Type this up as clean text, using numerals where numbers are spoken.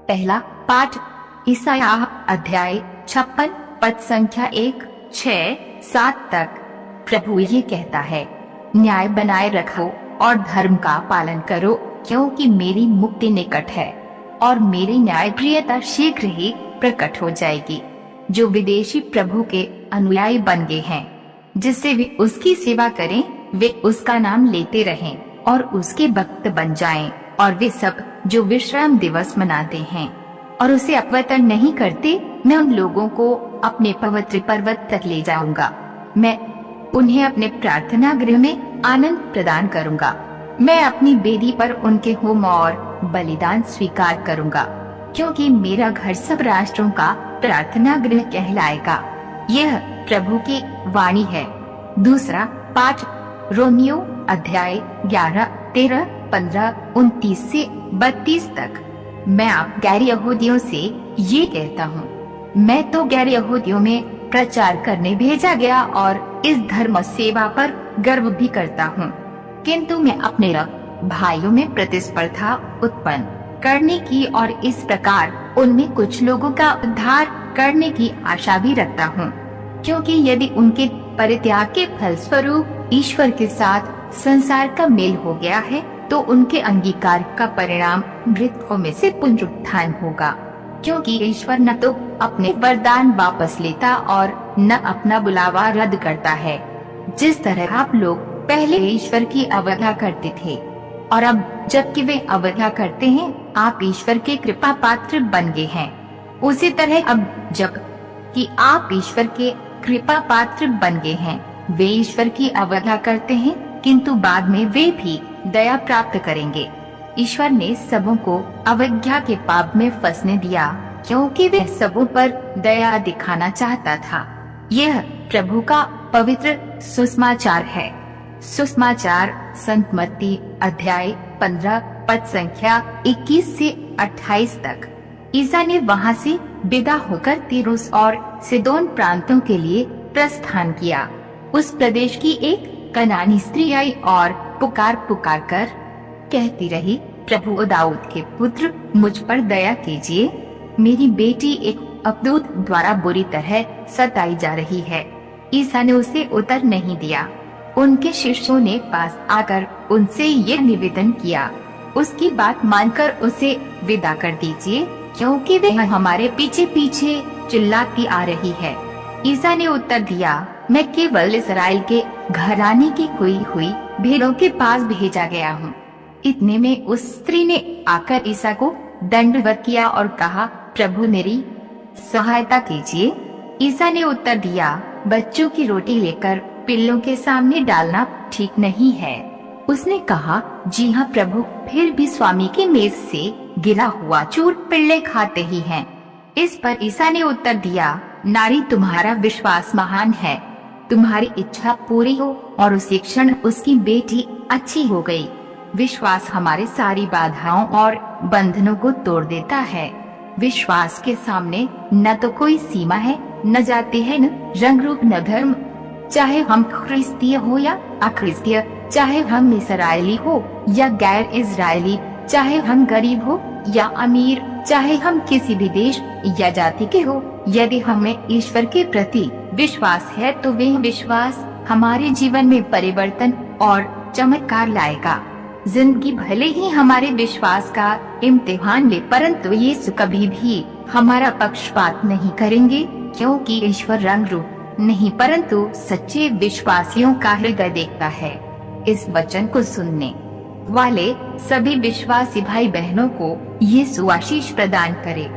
पहला पाठ ईसायाह अध्याय 56 पद संख्या 1, 6, 7 तक। प्रभु ये कहता है, न्याय बनाए रखो और धर्म का पालन करो, क्योंकि मेरी मुक्ति निकट है और मेरी न्याय प्रियता शीघ्र ही प्रकट हो जाएगी। जो विदेशी प्रभु के अनुयायी बन गए हैं, जिससे वे उसकी सेवा करें, वे उसका नाम लेते रहें और उसके भक्त बन जाएं, और वे सब जो विश्राम दिवस मनाते हैं और उसे अपवित्र नहीं करते, मैं उन लोगों को अपने पवित्र पर्वत तक ले जाऊंगा। मैं उन्हें अपने प्रार्थना गृह में आनंद प्रदान करूंगा। मैं अपनी वेदी पर उनके होम और बलिदान स्वीकार करूंगा, क्योंकि मेरा घर सब राष्ट्रों का प्रार्थना गृह कहलाएगा। यह प्रभु की वाणी है। दूसरा पाठ रोमियो अध्याय 11, 13, 15, 29 से 32 तक। मैं आप गैर यहूदियों से ये कहता हूँ, मैं तो गैर यहूदियों में प्रचार करने भेजा गया और इस धर्म सेवा पर गर्व भी करता हूँ, किंतु मैं अपने भाइयों में प्रतिस्पर्धा उत्पन्न करने की और इस प्रकार उनमें कुछ लोगों का उद्धार करने की आशा भी रखता हूँ, क्योंकि यदि उनके परित्याग के फलस्वरूप ईश्वर के साथ संसार का मेल हो गया है, तो उनके अंगीकार का परिणाम मृतकों में से पुनरुत्थान होगा, क्योंकि ईश्वर न तो अपने वरदान वापस लेता और न अपना बुलावा रद्द करता है। जिस तरह आप लोग पहले ईश्वर की अवज्ञा करते थे और अब जबकि वे अवज्ञा करते हैं, आप ईश्वर के कृपा पात्र बन गए हैं, उसी तरह अब जब कि आप ईश्वर के कृपा पात्र बन गए हैं, वे ईश्वर की अवज्ञा करते हैं, किंतु बाद में वे भी दया प्राप्त करेंगे। ईश्वर ने सबों को अवज्ञा के पाप में फंसने दिया, क्योंकि वे सबों पर दया दिखाना चाहता था। यह प्रभु का पवित्र सुसमाचार है। सुसमाचार संत मत्ती अध्याय 15 पद संख्या 21 से 28 तक। ईसा ने वहां से विदा होकर तीरोस और सिदोन प्रांतों के लिए प्रस्थान किया। उस प्रदेश की एक कनानी स्त्री आई और पुकार कर कहती रही, प्रभु दाऊद के पुत्र, मुझ पर दया कीजिए, मेरी बेटी एक अपदूत द्वारा बुरी तरह सताई जा रही है। ईसा ने उसे उत्तर नहीं दिया। उनके शिष्यों ने पास आकर उनसे यह निवेदन किया, उसकी बात मानकर उसे विदा कर दीजिए, क्योंकि वह हमारे पीछे पीछे चिल्लाती आ रही है। ईसा ने उत्तर दिया, मैं केवल इस्राएल के घराने की खोई हुई भेड़ों के पास भेजा गया हूँ। इतने में उस स्त्री ने आकर ईसा को दंडवत किया और कहा, प्रभु मेरी सहायता कीजिए। ईसा ने उत्तर दिया, बच्चों की रोटी लेकर पिल्लों के सामने डालना ठीक नहीं है। उसने कहा, जी हाँ प्रभु, फिर भी स्वामी की मेज से गिरा हुआ चूर पिल्ले खाते ही हैं। इस पर ईसा ने उत्तर दिया, नारी तुम्हारा विश्वास महान है, तुम्हारी इच्छा पूरी हो। और उसी क्षण उसकी बेटी अच्छी हो गई। विश्वास हमारे सारी बाधाओं और बंधनों को तोड़ देता है। विश्वास के सामने न तो कोई सीमा है, न जाति है, न रंग रूप, न धर्म। चाहे हम ख्रिस्तीय हो या अख्रिस्तीय, चाहे हम इस्राएली हो या गैर इस्राएली, चाहे हम गरीब हो या अमीर, चाहे हम किसी भी देश या जाति के हो, यदि हमें ईश्वर के प्रति विश्वास है, तो वह विश्वास हमारे जीवन में परिवर्तन और चमत्कार लाएगा। जिंदगी भले ही हमारे विश्वास का इम्तिहान ले, परंतु यीशु कभी भी हमारा पक्षपात नहीं करेंगे, क्योंकि ईश्वर रंग रूप नहीं परंतु सच्चे विश्वासियों का हृदय देखता है। इस वचन को सुनने वाले सभी विश्वासी भाई बहनों को यीशु आशीष प्रदान करे।